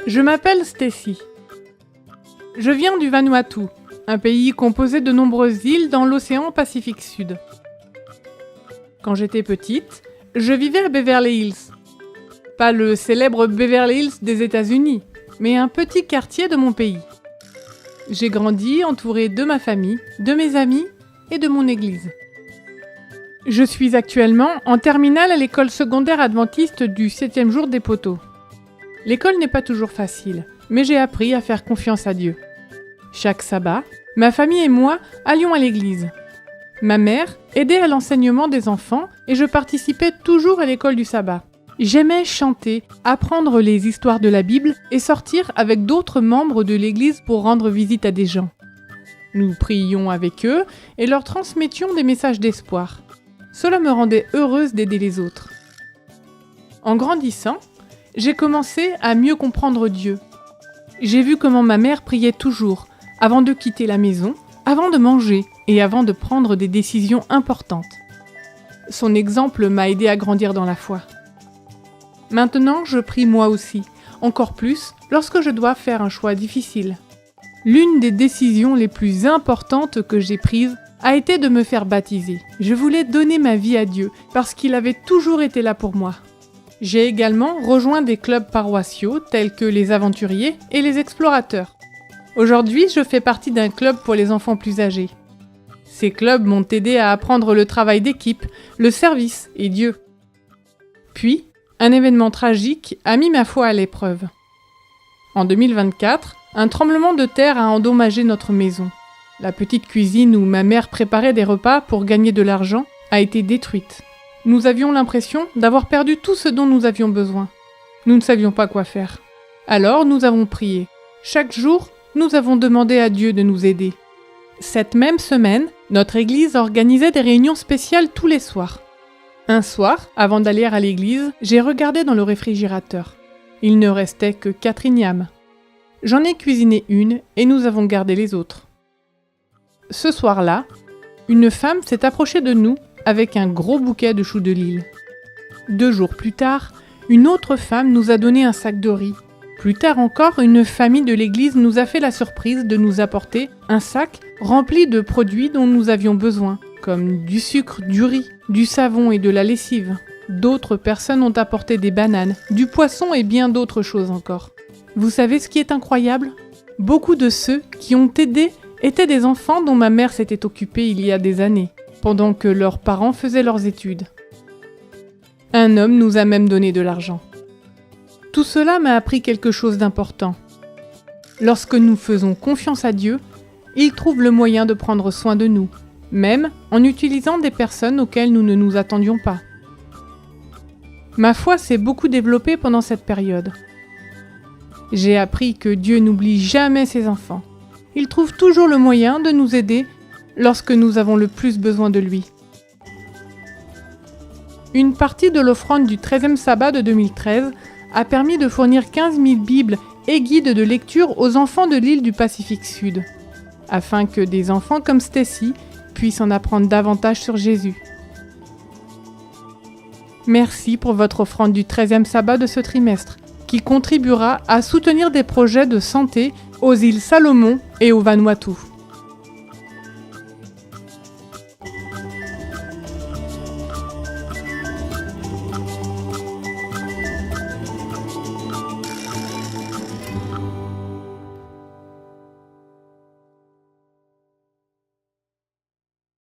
Je m'appelle Stacy. Je viens du Vanuatu, un pays composé de nombreuses îles dans l'océan Pacifique Sud. Quand j'étais petite, je vivais à Beverly Hills. Pas le célèbre Beverly Hills des États-Unis, mais un petit quartier de mon pays. J'ai grandi entourée de ma famille, de mes amis et de mon église. Je suis actuellement en terminale à l'école secondaire adventiste du 7e jour des Poteaux. L'école n'est pas toujours facile, mais j'ai appris à faire confiance à Dieu. Chaque sabbat, ma famille et moi allions à l'église. Ma mère aidait à l'enseignement des enfants et je participais toujours à l'école du sabbat. J'aimais chanter, apprendre les histoires de la Bible et sortir avec d'autres membres de l'église pour rendre visite à des gens. Nous prions avec eux et leur transmettions des messages d'espoir. Cela me rendait heureuse d'aider les autres. En grandissant, j'ai commencé à mieux comprendre Dieu. J'ai vu comment ma mère priait toujours, avant de quitter la maison, avant de manger et avant de prendre des décisions importantes. Son exemple m'a aidé à grandir dans la foi. Maintenant, je prie moi aussi, encore plus lorsque je dois faire un choix difficile. L'une des décisions les plus importantes que j'ai prises a été de me faire baptiser. Je voulais donner ma vie à Dieu parce qu'il avait toujours été là pour moi. J'ai également rejoint des clubs paroissiaux tels que les aventuriers et les explorateurs. Aujourd'hui, je fais partie d'un club pour les enfants plus âgés. Ces clubs m'ont aidé à apprendre le travail d'équipe, le service et Dieu. Puis, un événement tragique a mis ma foi à l'épreuve. En 2024, un tremblement de terre a endommagé notre maison. La petite cuisine où ma mère préparait des repas pour gagner de l'argent a été détruite. Nous avions l'impression d'avoir perdu tout ce dont nous avions besoin. Nous ne savions pas quoi faire. Alors nous avons prié. Chaque jour, nous avons demandé à Dieu de nous aider. Cette même semaine, notre église organisait des réunions spéciales tous les soirs. Un soir, avant d'aller à l'église, j'ai regardé dans le réfrigérateur. Il ne restait que 4 ignames. J'en ai cuisiné une et nous avons gardé les autres. Ce soir-là, une femme s'est approchée de nous avec un gros bouquet de choux de Lille. 2 jours plus tard, une autre femme nous a donné un sac de riz. Plus tard encore, une famille de l'église nous a fait la surprise de nous apporter un sac rempli de produits dont nous avions besoin, comme du sucre, du riz, du savon et de la lessive. D'autres personnes ont apporté des bananes, du poisson et bien d'autres choses encore. Vous savez ce qui est incroyable ? Beaucoup de ceux qui ont aidé étaient des enfants dont ma mère s'était occupée il y a des années, pendant que leurs parents faisaient leurs études. Un homme nous a même donné de l'argent. Tout cela m'a appris quelque chose d'important. Lorsque nous faisons confiance à Dieu, il trouve le moyen de prendre soin de nous, même en utilisant des personnes auxquelles nous ne nous attendions pas. Ma foi s'est beaucoup développée pendant cette période. J'ai appris que Dieu n'oublie jamais ses enfants. Il trouve toujours le moyen de nous aider lorsque nous avons le plus besoin de lui. Une partie de l'offrande du 13e sabbat de 2013 a permis de fournir 15 000 Bibles et guides de lecture aux enfants de l'île du Pacifique Sud, afin que des enfants comme Stacy puissent en apprendre davantage sur Jésus. Merci pour votre offrande du 13e sabbat de ce trimestre, qui contribuera à soutenir des projets de santé aux îles Salomon et au Vanuatu.